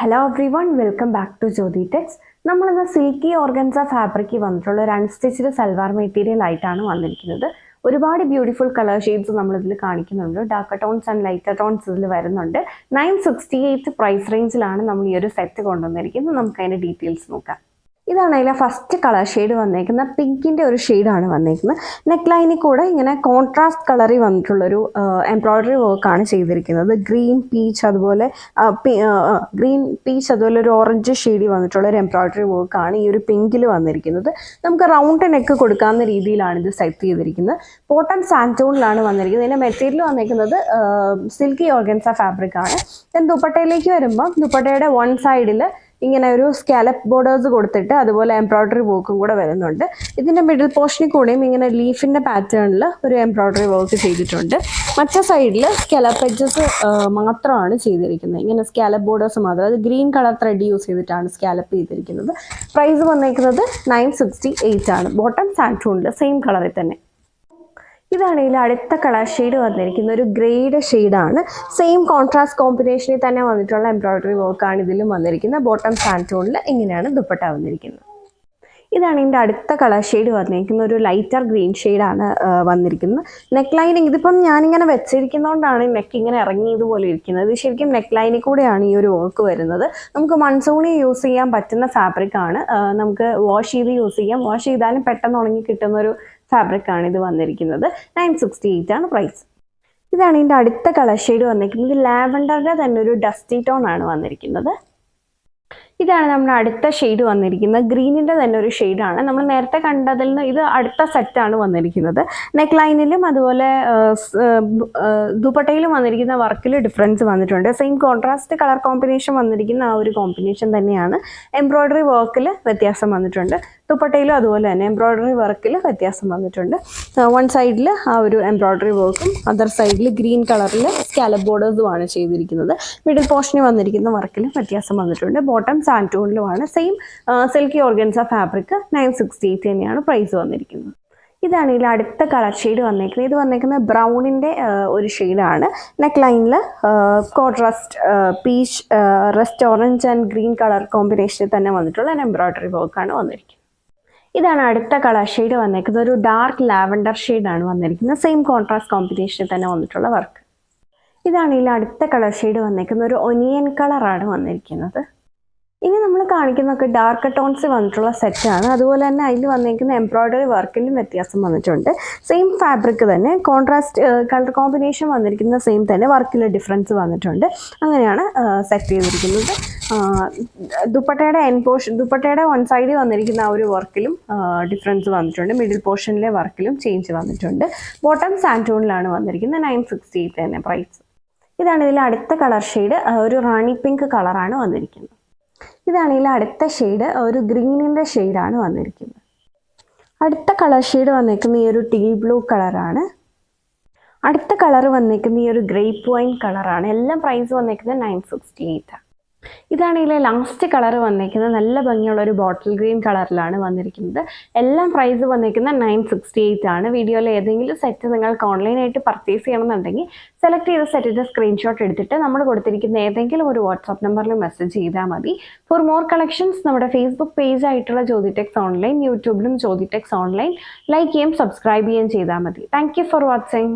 Hello everyone, welcome back to Jyothi Tex. നമ്മളിന്ന് silky organza ഫാബ്രിക്കിൽ വന്നിട്ടുള്ള ഒരു അൺസ്റ്റിച്ച്ഡ് സൽവാർ മെറ്റീരിയൽ ആയിട്ടാണ് വന്നിരിക്കുന്നത്. ഒരുപാട് ബ്യൂട്ടിഫുൾ കളർ ഷെയ്ഡ്സ് നമ്മളിതിൽ കാണിക്കുന്നുണ്ട്. Dark tones and lighter tones ഇതിൽ വരുന്നുണ്ട്. 968 പ്രൈസ് റേഞ്ചിലാണ് നമ്മൾ ഈ ഒരു സെറ്റ് കൊണ്ടുവന്നിരിക്കുന്നത്. നമുക്ക് അതിൻ്റെ ഡീറ്റെയിൽസ് നോക്കാം. ഇതാണ് അതിലെ ഫസ്റ്റ് കളർ ഷെയ്ഡ് വന്നേക്കുന്നത്. പിങ്കിൻ്റെ ഒരു ഷെയ്ഡാണ് വന്നേക്കുന്നത്. നെക്ക് ലൈനിൽ കൂടെ ഇങ്ങനെ കോൺട്രാസ്റ്റ് കളറിൽ വന്നിട്ടുള്ളൊരു എംബ്രോയ്ഡറി വർക്കാണ് ചെയ്തിരിക്കുന്നത്. ഗ്രീൻ പീച്ച് അതുപോലെ ഒരു ഓറഞ്ച് ഷെയ്ഡിൽ വന്നിട്ടുള്ള ഒരു എംബ്രോയ്ഡറി വർക്കാണ് ഈ ഒരു പിങ്കിൽ വന്നിരിക്കുന്നത്. നമുക്ക് റൗണ്ട് നെക്ക് കൊടുക്കാവുന്ന രീതിയിലാണ് ഇത് സെറ്റ് ചെയ്തിരിക്കുന്നത്. ബോട്ടം സാൻറ്റൂണിലാണ് വന്നിരിക്കുന്നത്. ഇതിൻ്റെ മെറ്റീരിയൽ വന്നിരിക്കുന്നത് സിൽക്കി ഓർഗൻസ ഫാബ്രിക് ആണ്. ദുപ്പട്ടയിലേക്ക് വരുമ്പോൾ ദുപ്പട്ടയുടെ വൺ സൈഡിൽ ഇങ്ങനെ ഒരു സ്കാലപ്പ് ബോർഡേഴ്സ് കൊടുത്തിട്ട് അതുപോലെ എംബ്രോയ്ഡറി വർക്കും കൂടെ വരുന്നുണ്ട്. ഇതിൻ്റെ മിഡിൽ പോർഷനിൽ കൂടെയും ഇങ്ങനെ ലീഫിൻ്റെ പാറ്റേണിൽ ഒരു എംബ്രോയ്ഡറി വർക്ക് ചെയ്തിട്ടുണ്ട്. മറ്റേ സൈഡിൽ സ്കാലപ്പ് എഡ്ജസ് മാത്രമാണ് ചെയ്തിരിക്കുന്നത്. ഇങ്ങനെ സ്കാലപ്പ് ബോർഡേഴ്സ് മാത്രം, അത് ഗ്രീൻ കളർ ത്രെഡ് യൂസ് ചെയ്തിട്ടാണ് സ്കാലപ്പ് ചെയ്തിരിക്കുന്നത്. പ്രൈസ് വന്നേക്കുന്നത് 968 ആണ്. ബോട്ടം സാൻറ്റൂണിൽ സെയിം കളറിൽ തന്നെ. ഇതാണ് ഇതിൽ അടുത്ത കളർ ഷെയ്ഡ് വന്നിരിക്കുന്ന ഒരു ഗ്രേഡ് ഷെയ്ഡാണ്. സെയിം കോൺട്രാസ്റ്റ് കോമ്പിനേഷനിൽ തന്നെ വന്നിട്ടുള്ള എംബ്രോയ്ഡറി വർക്കാണ് ഇതിലും വന്നിരിക്കുന്നത്. ബോട്ടം സാൻറ്റൂണിൽ ഇങ്ങനെയാണ് ദുപ്പട്ട വന്നിരിക്കുന്നത്. ഇതാണ് ഇതിൻ്റെ അടുത്ത കളർ ഷെയ്ഡ് വന്നിരിക്കുന്നത്. ഒരു ലൈറ്റർ ഗ്രീൻ ഷെയ്ഡാണ് വന്നിരിക്കുന്നത്. നെക്ക് ലൈനിങ് ഇതിപ്പം ഞാനിങ്ങനെ വെച്ചിരിക്കുന്നതുകൊണ്ടാണ് നെക്ക് ഇങ്ങനെ ഇറങ്ങിയതുപോലെ ഇരിക്കുന്നത്. ഇത് ശരിക്കും നെക്ക് ലൈനിൽ കൂടെയാണ് ഈ ഒരു വർക്ക് വരുന്നത്. നമുക്ക് മൺസൂണിൽ യൂസ് ചെയ്യാൻ പറ്റുന്ന ഫാബ്രിക്കാണ്. നമുക്ക് വാഷ് ചെയ്ത് യൂസ് ചെയ്യാം. വാഷ് ചെയ്താലും പെട്ടെന്ന് ഉണങ്ങി കിട്ടുന്നൊരു ഫാബ്രിക്കാണ് ഇത് വന്നിരിക്കുന്നത്. 968 ആണ് പ്രൈസ്. ഇതാണ് ഇതിൻ്റെ അടുത്ത കളർ ഷെയ്ഡ് വന്നിരിക്കുന്നത്. ലാവൻഡറിൻ്റെ തന്നെ ഒരു ഡസ്റ്റി ടോൺ ആണ് വന്നിരിക്കുന്നത്. ഇതാണ് നമ്മുടെ അടുത്ത ഷെയ്ഡ് വന്നിരിക്കുന്നത്. ഗ്രീനിൻ്റെ തന്നെ ഒരു ഷെയ്ഡാണ്. നമ്മൾ നേരത്തെ കണ്ടതിൽ നിന്ന് ഇത് അടുത്ത സെറ്റാണ് വന്നിരിക്കുന്നത്. നെക്ക് ലൈനിലും അതുപോലെ ദുപ്പട്ടയിലും വന്നിരിക്കുന്ന വർക്കിൽ ഡിഫറൻസ് വന്നിട്ടുണ്ട്. സെയിം കോൺട്രാസ്റ്റ് കളർ കോമ്പിനേഷൻ വന്നിരിക്കുന്ന ആ ഒരു കോമ്പിനേഷൻ തന്നെയാണ്. എംബ്രോയ്ഡറി വർക്കിൽ വ്യത്യാസം വന്നിട്ടുണ്ട്. ദുപ്പട്ടയിലും അതുപോലെ തന്നെ എംബ്രോയ്ഡറി വർക്കിൽ വ്യത്യാസം വന്നിട്ടുണ്ട്. വൺ സൈഡിൽ ആ ഒരു എംബ്രോയ്ഡറി വർക്കും അതർ സൈഡിൽ ഗ്രീൻ കളറിൽ സ്കാലപ്പ് ബോർഡേഴ്സുമാണ് ചെയ്തിരിക്കുന്നത്. മിഡിൽ പോർഷനിൽ വന്നിരിക്കുന്ന വർക്കിലും വ്യത്യാസം വന്നിട്ടുണ്ട്. ബോട്ടം സാൻറ്റൂണിലുമാണ്. Same silky organza fabric. 968 തന്നെയാണ് പ്രൈസ് വന്നിരിക്കുന്നത്. ഇതാണ് ഇതിൽ അടുത്ത കളർ ഷെയ്ഡ് വന്നേക്കുന്നത്. ഇത് വന്നേക്കുന്നത് ബ്രൗണിൻ്റെ ഒരു ഷെയ്ഡാണ്. നെക്ക് ലൈനിൽ contrast peach, rust orange and green colour കോമ്പിനേഷനിൽ തന്നെ വന്നിട്ടുള്ള എംബ്രോയ്ഡറി വർക്കാണ് വന്നിരിക്കുന്നത്. ഇതാണ് അടുത്ത കളർ ഷെയ്ഡ് വന്നേക്കുന്നത്. ഒരു ഡാർക്ക് ലാവൻഡർ ഷെയ്ഡാണ് വന്നിരിക്കുന്നത്. സെയിം കോൺട്രാസ്റ്റ് കോമ്പിനേഷനിൽ തന്നെ വന്നിട്ടുള്ള വർക്ക്. ഇതാണ് ഇതിൽ അടുത്ത കളർ ഷെയ്ഡ് വന്നേക്കുന്നത്. ഒരു ഒനിയൻ കളറാണ് വന്നിരിക്കുന്നത്. ഇനി നമ്മൾ കാണിക്കുന്നതൊക്കെ ഡാർക്ക് ടോൺസ് വന്നിട്ടുള്ള സെറ്റാണ്. അതുപോലെ തന്നെ അതിൽ വന്നിരിക്കുന്ന എംബ്രോയ്ഡറി വർക്കിലും വ്യത്യാസം വന്നിട്ടുണ്ട്. സെയിം ഫാബ്രിക് തന്നെ, കോൺട്രാസ്റ്റ് കളർ കോമ്പിനേഷൻ വന്നിരിക്കുന്ന സെയിം തന്നെ, വർക്കിൽ ഡിഫറൻസ് വന്നിട്ടുണ്ട്. അങ്ങനെയാണ് സെറ്റ് ചെയ്തിരിക്കുന്നത്. ദുപ്പട്ടയുടെ വൺ സൈഡിൽ വന്നിരിക്കുന്ന ആ ഒരു വർക്കിലും ഡിഫറൻസ് വന്നിട്ടുണ്ട്. മിഡിൽ പോർഷനിലെ വർക്കിലും ചേഞ്ച് വന്നിട്ടുണ്ട്. ബോട്ടം സാൻറ്റൂണിലാണ് വന്നിരിക്കുന്നത്. 968 തന്നെ പ്രൈസ്. ഇതാണ് ഇതിൽ അടുത്ത കളർ ഷെയ്ഡ്. ഒരു റാണി പിങ്ക് കളറാണ് വന്നിരിക്കുന്നത്. ഇതാണ് ഇതിൽ അടുത്ത ഷെയ്ഡ്. ഒരു ഗ്രീനിൻ്റെ ഷെയ്ഡാണ് വന്നിരിക്കുന്നത്. അടുത്ത കളർ ഷെയ്ഡ് വന്നിരിക്കുന്ന ഈ ഒരു ടീൽ ബ്ലൂ കളറാണ്. അടുത്ത കളർ വന്നിരിക്കുന്ന ഈ ഒരു ഗ്രേപ്പ് വൈൻ കളറാണ്. എല്ലാം പ്രൈസ് വന്നിരിക്കുന്നത് 968 ആണ്. ഇതാണ് ഇതിലെ ലാസ്റ്റ് കളർ വന്നിരിക്കുന്നത്. നല്ല ഭംഗിയുള്ള ഒരു ബോട്ടിൽ ഗ്രീൻ കളറിലാണ് വന്നിരിക്കുന്നത്. എല്ലാം പ്രൈസ് വന്നിരിക്കുന്നത് 968 ആണ്. വീഡിയോയിൽ ഏതെങ്കിലും സെറ്റ് നിങ്ങൾക്ക് ഓൺലൈനായിട്ട് പർച്ചേസ് ചെയ്യണമെന്നുണ്ടെങ്കിൽ സെലക്ട് ചെയ്ത സെറ്റിൻ്റെ സ്ക്രീൻഷോട്ട് എടുത്തിട്ട് നമ്മൾ കൊടുത്തിരിക്കുന്ന ഏതെങ്കിലും ഒരു വാട്സാപ്പ് നമ്പറിൽ മെസ്സേജ് ചെയ്താൽ മതി. ഫോർ മോർ കളക്ഷൻസ് നമ്മുടെ ഫേസ്ബുക്ക് പേജ് ആയിട്ടുള്ള ജ്യോതി ടെക്സ് ഓൺലൈൻ, യൂട്യൂബിലും ജ്യോതി ടെക്സ് ഓൺലൈൻ ലൈക്ക് ചെയ്യുകയും സബ്സ്ക്രൈബ് ചെയ്യുകയും ചെയ്താൽ മതി. Thank you for watching.